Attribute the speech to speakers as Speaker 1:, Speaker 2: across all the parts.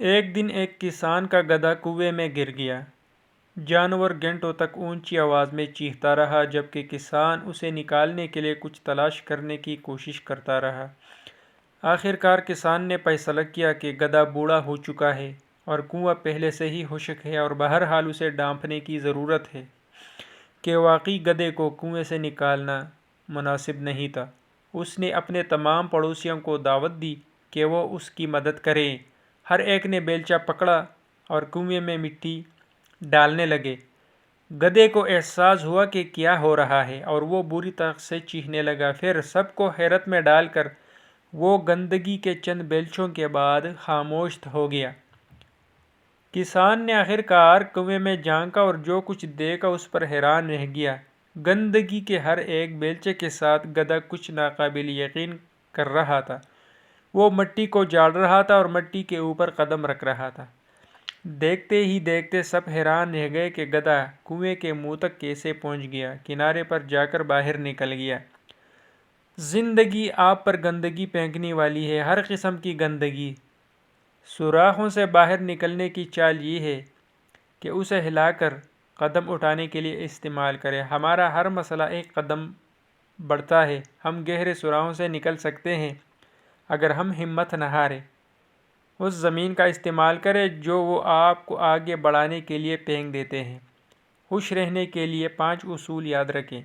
Speaker 1: ایک دن ایک کسان کا گدھا کنویں میں گر گیا۔ جانور گھنٹوں تک اونچی آواز میں چیختا رہا جبکہ کسان اسے نکالنے کے لیے کچھ تلاش کرنے کی کوشش کرتا رہا۔ آخر کار کسان نے فیصلہ کیا کہ گدھا بوڑھا ہو چکا ہے اور کنواں پہلے سے ہی خشک ہے اور بہرحال اسے ڈھانپنے کی ضرورت ہے کہ واقعی گدھے کو کنویں سے نکالنا مناسب نہیں تھا۔ اس نے اپنے تمام پڑوسیوں کو دعوت دی کہ وہ اس کی مدد کریں۔ ہر ایک نے بیلچہ پکڑا اور کنویں میں مٹی ڈالنے لگے۔ گدھے کو احساس ہوا کہ کیا ہو رہا ہے اور وہ بری طرح سے چیخنے لگا۔ پھر سب کو حیرت میں ڈال کر وہ گندگی کے چند بیلچوں کے بعد خاموش ہو گیا۔ کسان نے آخر کار کنویں میں جھانکا اور جو کچھ دیکھا اس پر حیران رہ گیا۔ گندگی کے ہر ایک بیلچے کے ساتھ گدھا کچھ ناقابل یقین کر رہا تھا۔ وہ مٹی کو جاڑ رہا تھا اور مٹی کے اوپر قدم رکھ رہا تھا۔ دیکھتے ہی دیکھتے سب حیران رہ گئے کہ گدھا کنویں کے منہ تک کیسے پہنچ گیا، کنارے پر جا کر باہر نکل گیا۔ زندگی آپ پر گندگی پھینکنے والی ہے، ہر قسم کی گندگی۔ سوراخوں سے باہر نکلنے کی چال یہ ہے کہ اسے ہلا کر قدم اٹھانے کے لیے استعمال کریں۔ ہمارا ہر مسئلہ ایک قدم بڑھتا ہے۔ ہم گہرے سوراخوں سے نکل سکتے ہیں اگر ہم ہمت نہ ہاریں۔ اس زمین کا استعمال کریں جو وہ آپ کو آگے بڑھانے کے لیے پھینک دیتے ہیں۔ خوش رہنے کے لیے 5 اصول یاد رکھیں۔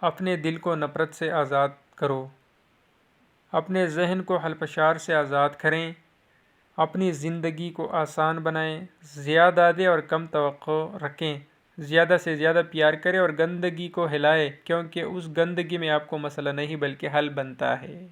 Speaker 1: اپنے دل کو نفرت سے آزاد کرو۔ اپنے ذہن کو خلفشار سے آزاد کریں۔ اپنی زندگی کو آسان بنائیں۔ زیادہ دیں اور کم توقع رکھیں۔ زیادہ سے زیادہ پیار کریں اور گندگی کو ہلائیں کیونکہ اس گندگی میں آپ کو مسئلہ نہیں بلکہ حل بنتا ہے۔